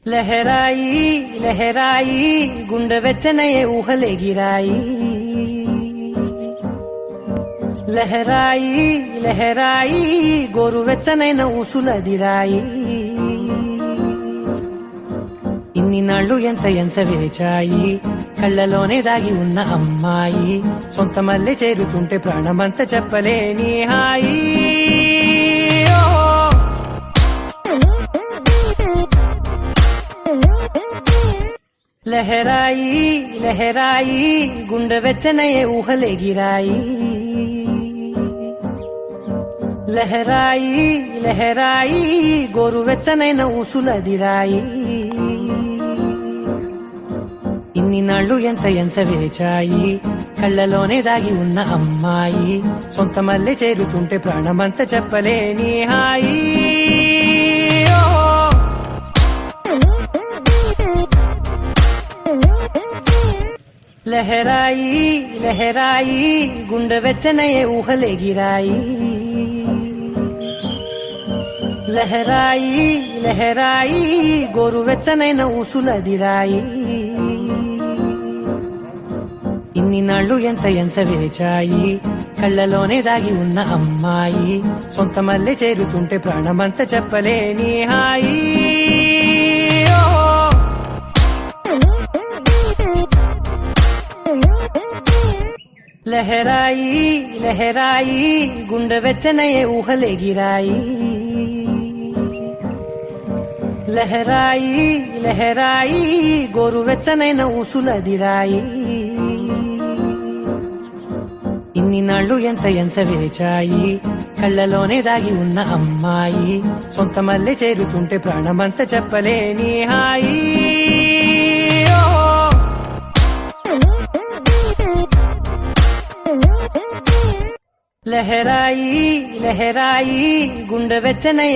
లహరాయి లహరాయి గుండె వెచ్చనయే ఊహలెగిరాయి. లహరాయి లహరాయి గోరు వెచ్చనైన ఊసులదిరాయి. ఇన్ని నాళ్ళు ఎంత ఎంత వేచాయి, కళ్ళలోనే దాగి ఉన్న అమ్మాయి. సొంత మల్లె చేరుతుంటే ప్రాణమంత చెప్పలేని హాయి. లహరాయి లహరాయి గుండె వెచ్చనయే ఊహలెగిరాయి. లహరాయి లహరాయి గోరు వెచ్చనైన ఊసులదిరాయి. ఇన్ని నాళ్ళు ఎంత ఎంత వేచాయి, కళ్ళలోనే దాగి ఉన్న అమ్మాయి. సొంత మల్లె చేరుతుంటే ప్రాణమంత చెప్పలేని హాయి. లహరాయి లహరాయి గుండె వెచ్చనయే ఊహలెగిరాయి. లహరాయి లహరాయి గోరు వెచ్చనైన ఊసులదిరాయి. ఇన్ని నాళ్ళు ఎంత ఎంత వేచాయి, కళ్ళలోనే దాగి ఉన్న అమ్మాయి. సొంత మల్లె చేరుతుంటే ప్రాణమంత చెప్పలేని హాయి. లహరాయి లహరాయి గుండె వెచ్చనయే ఊహలెగిరాయి. లహరాయి లహరాయి గోరు వెచ్చనైన ఊసులదిరాయి. ఇన్ని నాళ్ళు ఎంత ఎంత వేచాయి, కళ్ళలోనే దాగి ఉన్న అమ్మాయి. సొంత మల్లె చేరుతుంటే ప్రాణమంత చెప్పలేని హాయి. లహరాయి లహరాయి గుండె వెచ్చనయే